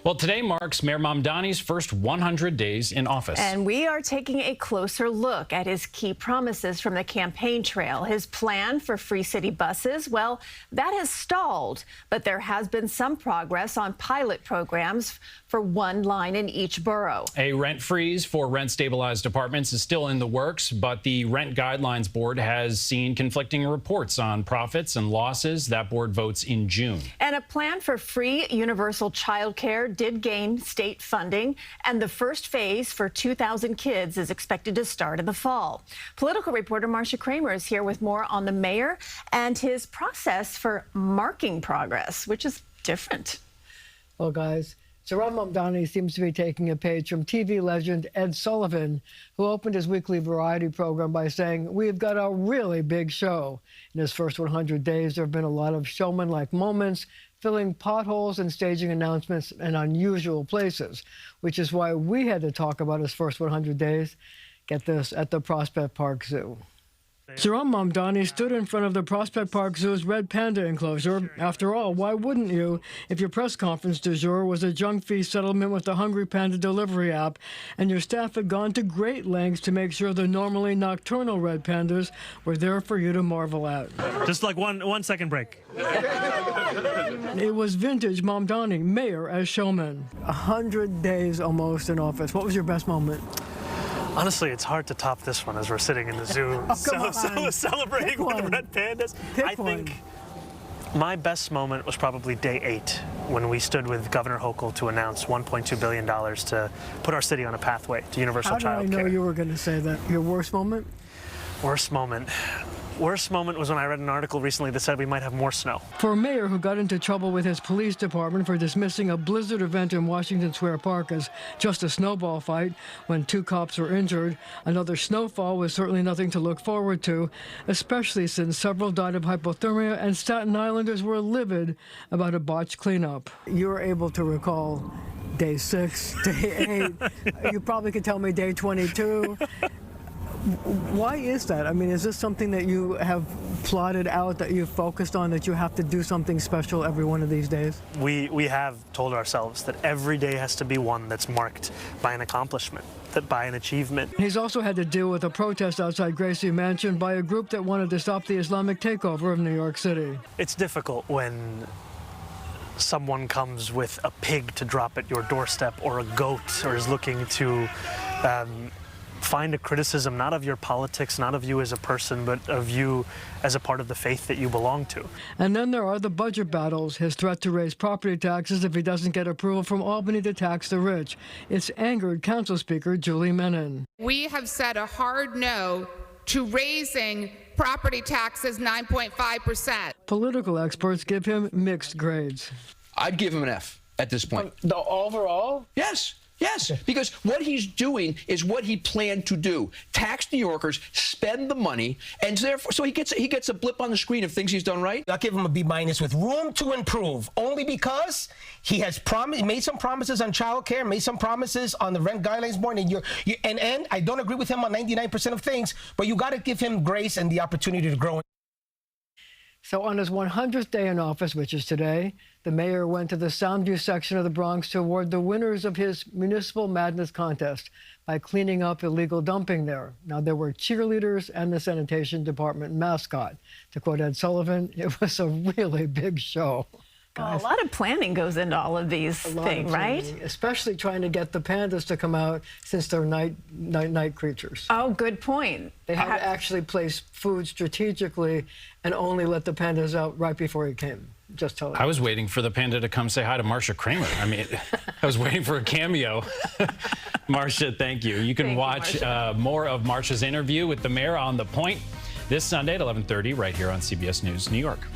Well, today marks Mayor Mamdani's first 100 days in office. And we are taking a closer look at his key promises from the campaign trail. His plan for free city buses, well, that has stalled, but there has been some progress on pilot programs for one line in each borough. A rent freeze for rent-stabilized apartments is still in the works, but the Rent Guidelines Board has seen conflicting reports on profits and losses. That board votes in June. And a plan for free universal child care did gain state funding, and the first phase for 2,000 kids is expected to start in the fall. Political reporter Marcia Kramer is here with more on the mayor and his process for marking progress, which is different. Well, guys, Zohran Mamdani seems to be taking a page from TV legend Ed Sullivan, who opened his weekly variety program by saying, "We've got a really big show." In his first 100 days, there have been a lot of showman-like moments, filling potholes and staging announcements in unusual places, which is why we had to talk about his first 100 days. Get this, at the Prospect Park Zoo. Zohran Mamdani stood in front of the Prospect Park Zoo's red panda enclosure. After all, why wouldn't you if your press conference du jour was a junk fee settlement with the Hungry Panda delivery app and your staff had gone to great lengths to make sure the normally nocturnal red pandas were there for you to marvel at? Just like one second break. It was vintage Mamdani, mayor as showman. 100 days almost in office. What was your best moment? Honestly, it's hard to top this one as we're sitting in the zoo celebrating with the red pandas. I think my best moment was probably day 8 when we stood with Governor Hochul to announce $1.2 billion to put our city on a pathway to universal child care. How did I know you were going to say that? Your worst moment? Worst moment. Worst moment was when I read an article recently that said we might have more snow. For a mayor who got into trouble with his police department for dismissing a blizzard event in Washington Square Park as just a snowball fight when 2 cops were injured, another snowfall was certainly nothing to look forward to, especially since several died of hypothermia and Staten Islanders were livid about a botched cleanup. You were able to recall day 6, day 8. You probably could tell me day 22. Why is that? I mean, is this something that you have plotted out, that you've focused on, that you have to do something special every one of these days? We have told ourselves that every day has to be one that's marked by an accomplishment, by an achievement. He's also had to deal with a protest outside Gracie Mansion by a group that wanted to stop the Islamic takeover of New York City. It's difficult when someone comes with a pig to drop at your doorstep, or a goat, or is looking to find a criticism not of your politics, not of you as a person, but of you as a part of the faith that you belong to. And then there are the budget battles, his threat to raise property taxes if he doesn't get approval from Albany to tax the rich. It's angered Council Speaker Julie Menon. We have said a hard no to raising property taxes 9.5%. Political experts give him mixed grades. I'd give him an F at this point. The overall? Yes. Yes, because what he's doing is what he planned to do: tax New Yorkers, spend the money, and therefore, so he gets a blip on the screen of things he's done right. I'll give him a B- with room to improve, only because he has made some promises on child care, made some promises on the Rent Guidelines Board, and and I don't agree with him on 99% of things, but you got to give him grace and the opportunity to grow. So on his 100th day in office, which is today, the mayor went to the Soundview section of the Bronx to award the winners of his Municipal Madness contest by cleaning up illegal dumping there. Now, there were cheerleaders and the sanitation department mascot. To quote Ed Sullivan, it was a really big show. Well, a lot of planning goes into all of these things, right? Especially trying to get the pandas to come out, since they're night creatures. Oh, good point. They had to actually place food strategically and only let the pandas out right before he came. Just tell you. I was waiting for the panda to come say hi to Marcia Kramer. I mean, I was waiting for a cameo. Marcia, thank you. You can watch more of Marcia's interview with the mayor on The Point this Sunday at 11:30 right here on CBS News New York.